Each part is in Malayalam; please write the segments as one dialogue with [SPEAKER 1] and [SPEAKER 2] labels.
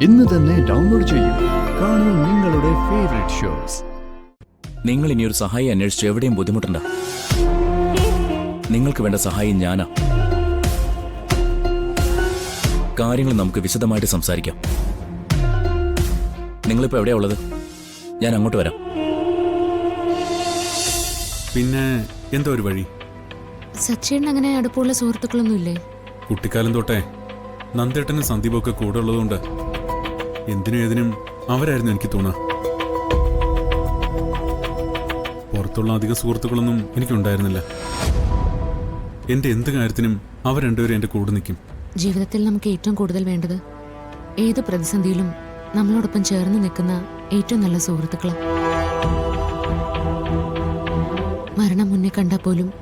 [SPEAKER 1] ഇന്ന് തന്നെ ഡൗൺലോഡ് ചെയ്യൂ. കാണൂ നിങ്ങളുടെ ഫേവറേറ്റ് ഷോസ്.
[SPEAKER 2] നിങ്ങൾ ഇനി ഒരു സഹായം അന്വേഷിച്ച് എവിടെയും ബുദ്ധിമുട്ടണ്ട. നിങ്ങൾക്ക് വേണ്ട സഹായം ഞാനാ. കാര്യങ്ങൾ നമുക്ക് വിശദമായിട്ട് സംസാരിക്കാം. നിങ്ങളിപ്പോ എവിടെയാ ഉള്ളത്? ഞാൻ അങ്ങോട്ട് വരാം.
[SPEAKER 3] പിന്നെ എന്താ ഒരു വഴി?
[SPEAKER 4] സച്ചേട്ടൻ അങ്ങനെ അടുപ്പമുള്ള സുഹൃത്തുക്കളൊന്നുമില്ലേ?
[SPEAKER 3] കുട്ടിക്കാലം തൊട്ടേ നന്ദേട്ടനും സന്ദീപൊക്കെ കൂടെ ഉള്ളതുകൊണ്ട് എന്തിനും ഏതിനും അവരായിരുന്നു എനിക്ക് തോന്നുക. പുറത്തുള്ള അധിക സുഹൃത്തുക്കളൊന്നും എനിക്കുണ്ടായിരുന്നില്ല. എന്റെ എന്ത് കാര്യത്തിനും അവർ രണ്ടുപേരും എന്റെ കൂടെ നിൽക്കും.
[SPEAKER 4] ജീവിതത്തിൽ നമുക്ക് ഏറ്റവും കൂടുതൽ വേണ്ടത് ഏത് പ്രതിസന്ധിയിലും നമ്മളോടൊപ്പം ചേർന്ന് നിൽക്കുന്ന ഏറ്റവും നല്ല സുഹൃത്തുക്കളാണ്. മരണം മുന്നേ കണ്ടാൽ പോലും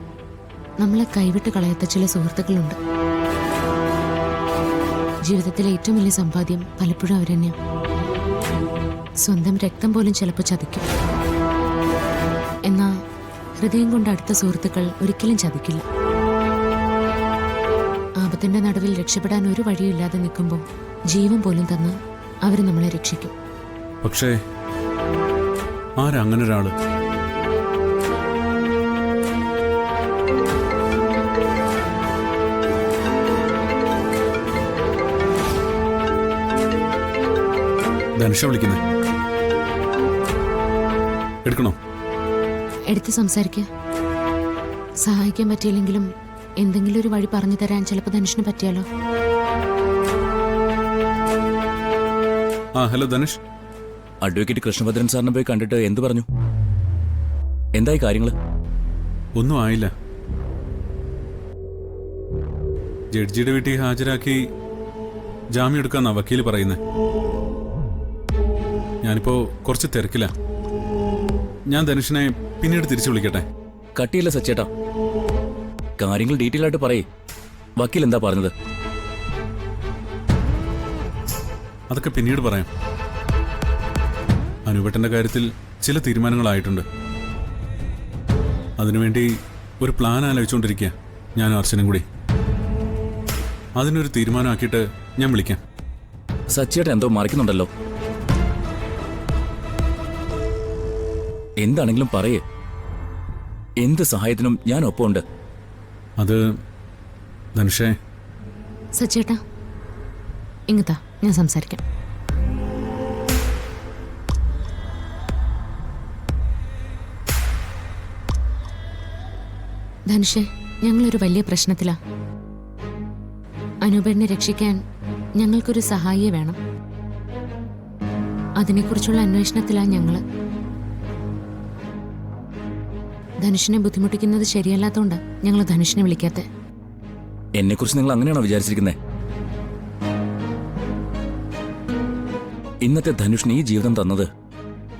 [SPEAKER 4] നമ്മളെ കൈവിട്ട് കളയാത്ത ചില സുഹൃത്തുക്കളുണ്ട്. ജീവിതത്തിലെ ഏറ്റവും വലിയ സമ്പാദ്യം പലപ്പോഴും അവരെന്നെയാണ്. സ്വന്തം രക്തം പോലും ചിലപ്പോൾ ചതിക്കും. എന്നാ ഹൃദയം കൊണ്ട് അടുത്ത സുഹൃത്തുക്കൾ ഒരിക്കലും ചതിക്കില്ല. ആപത്തിന്റെ നടുവിൽ രക്ഷപ്പെടാൻ ഒരു വഴിയില്ലാതെ നിൽക്കുമ്പോൾ ജീവൻ പോലും തന്ന് അവർ നമ്മളെ രക്ഷിക്കും.
[SPEAKER 3] പക്ഷേ ആരങ്ങനൊരാള്? ധനുഷ വിളിക്കുന്നേ. എടുക്കണോ?
[SPEAKER 4] എടുത്ത് സംസാരിക്കുക. സഹായിക്കാൻ പറ്റിയില്ലെങ്കിലും എന്തെങ്കിലും ഒരു വഴി പറഞ്ഞു തരാൻ ചിലപ്പോൾ ധനുഷിന് പറ്റിയാലോ.
[SPEAKER 3] ഹലോ ധനുഷ്.
[SPEAKER 2] അഡ്വക്കേറ്റ് കൃഷ്ണഭദ്രൻ സാറിനെ പോയി കണ്ടിട്ട് എന്തു പറഞ്ഞു? എന്തായി കാര്യങ്ങള്?
[SPEAKER 3] ഒന്നും ആയില്ല. ജഡ്ജിയുടെ വീട്ടിൽ ഹാജരാക്കി ജാമ്യം എടുക്കാന്നാ വക്കീല് പറയുന്നത്. ഞാനിപ്പോ കുറച്ച് തിരക്കില്ല. ഞാൻ ധനുഷിനെ പിന്നീട് തിരിച്ചു വിളിക്കട്ടെ.
[SPEAKER 2] കട്ടിയില്ല സച്ചേട്ടാ, കാര്യങ്ങൾ ഡീറ്റെയിൽ ആയിട്ട് പറയേ. വക്കീൽ എന്താ പറഞ്ഞത്?
[SPEAKER 3] അതൊക്കെ പിന്നീട് പറയാം. അനുപേട്ടന്റെ കാര്യത്തിൽ ചില തീരുമാനങ്ങളായിട്ടുണ്ട്. അതിനുവേണ്ടി ഒരു പ്ലാൻ ആലോചിച്ചുകൊണ്ടിരിക്കുക ഞാനും അർച്ചനും കൂടി. അതിനൊരു തീരുമാനമാക്കിയിട്ട് ഞാൻ വിളിക്കാം.
[SPEAKER 2] സച്ചേട്ടൻ എന്തോ മറിക്കുന്നുണ്ടല്ലോ. എന്താണെങ്കിലും പറയേ. എന്ത് സഹായത്തിനും ഞാൻ ഒപ്പമുണ്ട്.
[SPEAKER 3] അത് ധനുഷേ.
[SPEAKER 4] സച്ചേട്ടാ ഇങ്ങത്താ, ഞാൻ സംസാരിക്കാം. ധനുഷേ, ഞങ്ങളൊരു വലിയ പ്രശ്നത്തിലാ. അനൂപേടിനെ രക്ഷിക്കാൻ ഞങ്ങൾക്കൊരു സഹായിയെ വേണം. അതിനെക്കുറിച്ചുള്ള അന്വേഷണത്തിലാ ഞങ്ങള്. ധനുഷിനെ ബുദ്ധിമുട്ടിക്കുന്നത് ശരിയല്ലാത്തോണ്ടാ ഞങ്ങൾ ധനുഷിനെ വിളിക്കാത്ത.
[SPEAKER 2] എന്നെക്കുറിച്ച് നിങ്ങൾ അങ്ങനെയാണോ വിചാരിച്ചിരിക്കുന്നത്? ഇന്നത്തെ ധനുഷിന് ഈ ജീവിതം തന്നത്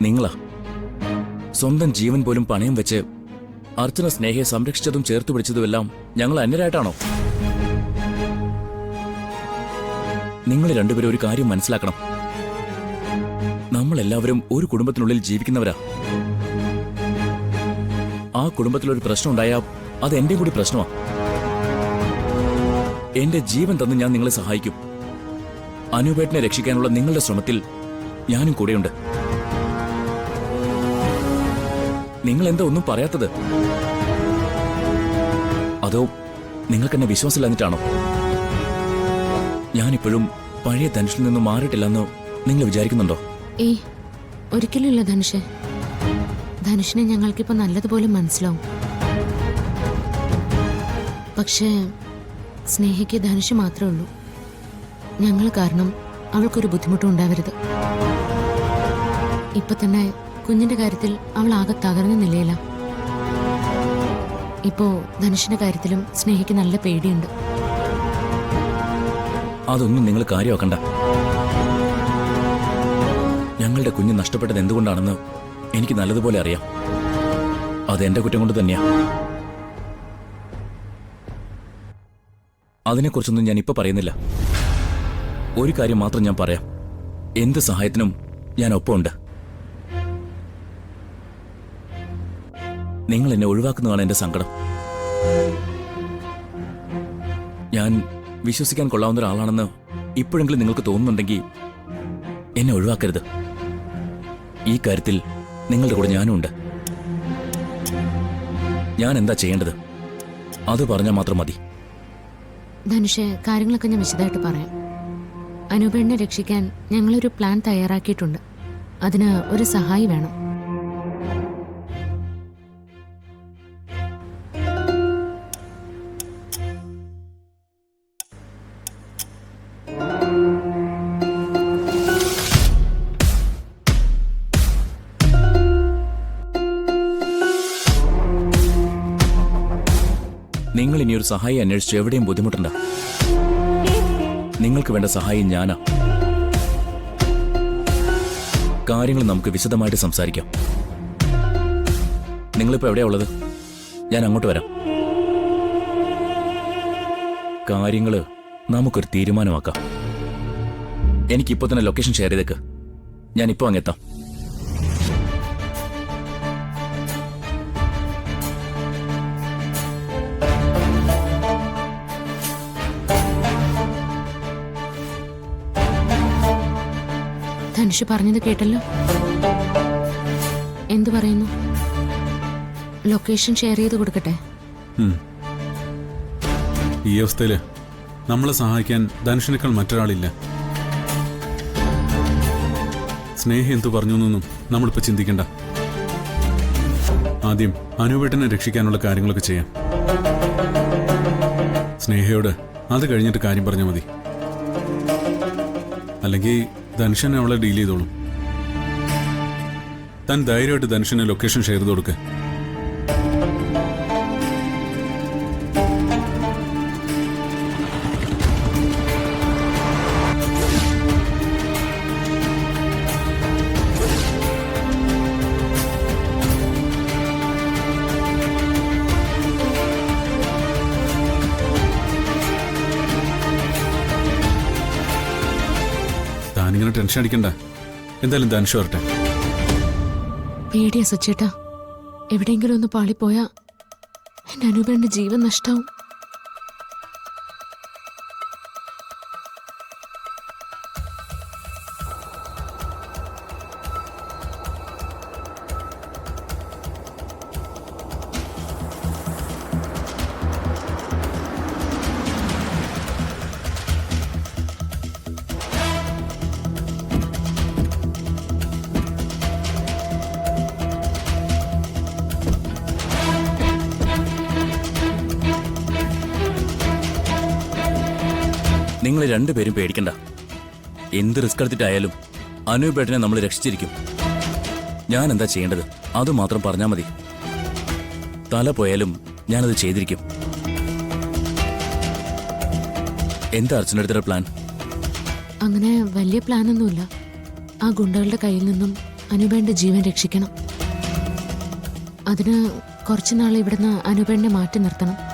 [SPEAKER 2] നിങ്ങളാ. സ്വന്തം ജീവൻ പോലും പണയം വെച്ച് അർച്ചന സ്നേഹയെ സംരക്ഷിച്ചതും ചേർത്തു പിടിച്ചതുമെല്ലാം ഞങ്ങൾ അന്യരായിട്ടാണോ? നിങ്ങൾ രണ്ടുപേരും ഒരു കാര്യം മനസ്സിലാക്കണം. നമ്മളെല്ലാവരും ഒരു കുടുംബത്തിനുള്ളിൽ ജീവിക്കുന്നവരാ. ആ കുടുംബത്തിലൊരു പ്രശ്നം ഉണ്ടായാൽ അത് എന്റെ കൂടി പ്രശ്നമാ. എന്റെ ജീവൻ തന്ന് ഞാൻ നിങ്ങളെ സഹായിക്കും. അനൂപേട്ടനെ രക്ഷിക്കാനുള്ള നിങ്ങളുടെ ശ്രമത്തിൽ ഞാനും കൂടെയുണ്ട്. നിങ്ങൾ എന്താ ഒന്നും പറയാത്തത്? അതോ നിങ്ങൾക്കെന്നെ വിശ്വാസമില്ലാഞ്ഞിട്ടാണോ? ഞാനിപ്പോഴും പഴയ ധനുഷിൽ നിന്ന് മാറിയിട്ടില്ലെന്ന് നിങ്ങൾ വിചാരിക്കുന്നുണ്ടോ?
[SPEAKER 4] ഏയ്, ഒരിക്കലും ഇല്ല ധനുഷേ. ധനുഷിനെ ഞങ്ങൾക്കിപ്പോൾ നല്ലതുപോലെ മനസ്സിലാവും. പക്ഷേ സ്നേഹയ്ക്ക് ധനുഷ് മാത്രമേ ഉള്ളൂ. ഞങ്ങൾ കാരണം അവൾക്കൊരു ബുദ്ധിമുട്ടും ഉണ്ടാവരുത്. ഇപ്പൊ തന്നെ കുഞ്ഞിന്റെ കാര്യത്തിൽ അവൾ ആകെ തകർന്ന നിലയില. ഇപ്പോ ധനുഷിന്റെ കാര്യത്തിലും സ്നേഹയ്ക്ക് നല്ല പേടിയുണ്ട്.
[SPEAKER 2] അതൊന്നും നിങ്ങൾ കാര്യമാക്കണ്ട. ഞങ്ങളുടെ കുഞ്ഞ് നഷ്ടപ്പെട്ടത് എന്തുകൊണ്ടാണെന്ന് എനിക്ക് നല്ലതുപോലെ അറിയാം. അതെന്റെ കുറ്റം കൊണ്ട് തന്നെയാ. അതിനെക്കുറിച്ചൊന്നും ഞാൻ ഇപ്പൊ പറയുന്നില്ല. ഒരു കാര്യം മാത്രം ഞാൻ പറയാം. എന്ത് സഹായത്തിനും ഞാൻ ഒപ്പമുണ്ട്. നിങ്ങൾ എന്നെ ഒഴിവാക്കുന്നതാണ് എന്റെ സങ്കടം. ഞാൻ വിശ്വസിക്കാൻ കൊള്ളാവുന്ന ഒരാളാണെന്ന് ഇപ്പോഴെങ്കിലും നിങ്ങൾക്ക് തോന്നുന്നുണ്ടെങ്കിൽ എന്നെ ഒഴിവാക്കരുത്. ഈ കാര്യത്തിൽ നിങ്ങളുടെ കൂടെ ഞാനും ഉണ്ട്. ഞാൻ എന്താ ചെയ്യേണ്ടത് അത് പറഞ്ഞാൽ മാത്രം മതി.
[SPEAKER 4] ധനുഷ്, കാര്യങ്ങളൊക്കെ ഞാൻ വിശദമായിട്ട് പറയാം. അനൂപേണ്ണെ രക്ഷിക്കാൻ ഞങ്ങളൊരു പ്ലാൻ തയ്യാറാക്കിയിട്ടുണ്ട്. അതിന് ഒരു സഹായി വേണം.
[SPEAKER 2] നിങ്ങൾ ഇനിയൊരു സഹായി അന്വേഷിച്ച് എവിടെയും ബുദ്ധിമുട്ടണ്ട. നിങ്ങൾക്ക് വേണ്ട സഹായം ഞാനാ. കാര്യങ്ങൾ നമുക്ക് വിശദമായിട്ട് സംസാരിക്കാം. നിങ്ങളിപ്പോ എവിടെയാ ഉള്ളത്? ഞാൻ അങ്ങോട്ട് വരാം. കാര്യങ്ങള് നമുക്കൊരു തീരുമാനമാക്കാം. എനിക്കിപ്പോ തന്നെ ലൊക്കേഷൻ ഷെയർ ചെയ്തേക്ക്. ഞാനിപ്പോ അങ്ങെത്താം.
[SPEAKER 4] ധനുഷ് പറഞ്ഞത് കേട്ടല്ലോ. എന്തു പറയുന്നു? ലൊക്കേഷൻ ഷെയർ ചെയ്ത് കൊടുക്കട്ടെ?
[SPEAKER 3] ഈ അവസ്ഥയില് നമ്മളെ സഹായിക്കാൻ ധനുഷിനേക്കാൾ മറ്റൊരാളില്ല. സ്നേഹ എന്തു പറഞ്ഞു എന്നൊന്നും നമ്മളിപ്പോ ചിന്തിക്കണ്ട. ആദ്യം അനൂപേട്ടനെ രക്ഷിക്കാനുള്ള കാര്യങ്ങളൊക്കെ ചെയ്യാം. സ്നേഹയോട് അത് കഴിഞ്ഞിട്ട് കാര്യം പറഞ്ഞാൽ മതി. അല്ലെങ്കിൽ ധനുഷനെ അവളെ ഡീൽ ചെയ്തോളും. താൻ ധൈര്യമായിട്ട് ധനുഷന് ലൊക്കേഷൻ ഷെയർ ചെയ്ത് കൊടുക്ക്. താനിങ്ങനെ ടെൻഷൻ അടിക്കണ്ട. എന്തായാലും ധനുഷ് വരട്ടെ.
[SPEAKER 4] പേടിയാ സച്ചേട്ടാ. എവിടെയെങ്കിലും ഒന്ന് പാളിപ്പോയാ എന്റെ അനൂപേണ്ണ ജീവൻ നഷ്ടാവും.
[SPEAKER 2] നിങ്ങൾ രണ്ടുപേരും പേടിക്കണ്ട. എന്ത് റിസ്ക് എടുത്തിട്ടായാലും അനൂപേട്ടനെ നമ്മൾ രക്ഷിച്ചിരിക്കും. ഞാൻ എന്താ ചെയ്യേണ്ടത് അത് മാത്രം പറഞ്ഞാൽ മതി. തല പോയാലും ഞാനത് ചെയ്തിരിക്കും. എന്താ അർച്ചനടുത്ത പ്ലാൻ?
[SPEAKER 4] അങ്ങനെ വലിയ പ്ലാനൊന്നുമില്ല. ആ ഗുണ്ടകളുടെ കയ്യിൽ നിന്നും അനൂപേണ്ണ ജീവൻ രക്ഷിക്കണം. അതിന് കുറച്ചുനാൾ ഇവിടുന്ന് അനൂപേണ്ണെ മാറ്റി നിർത്തണം.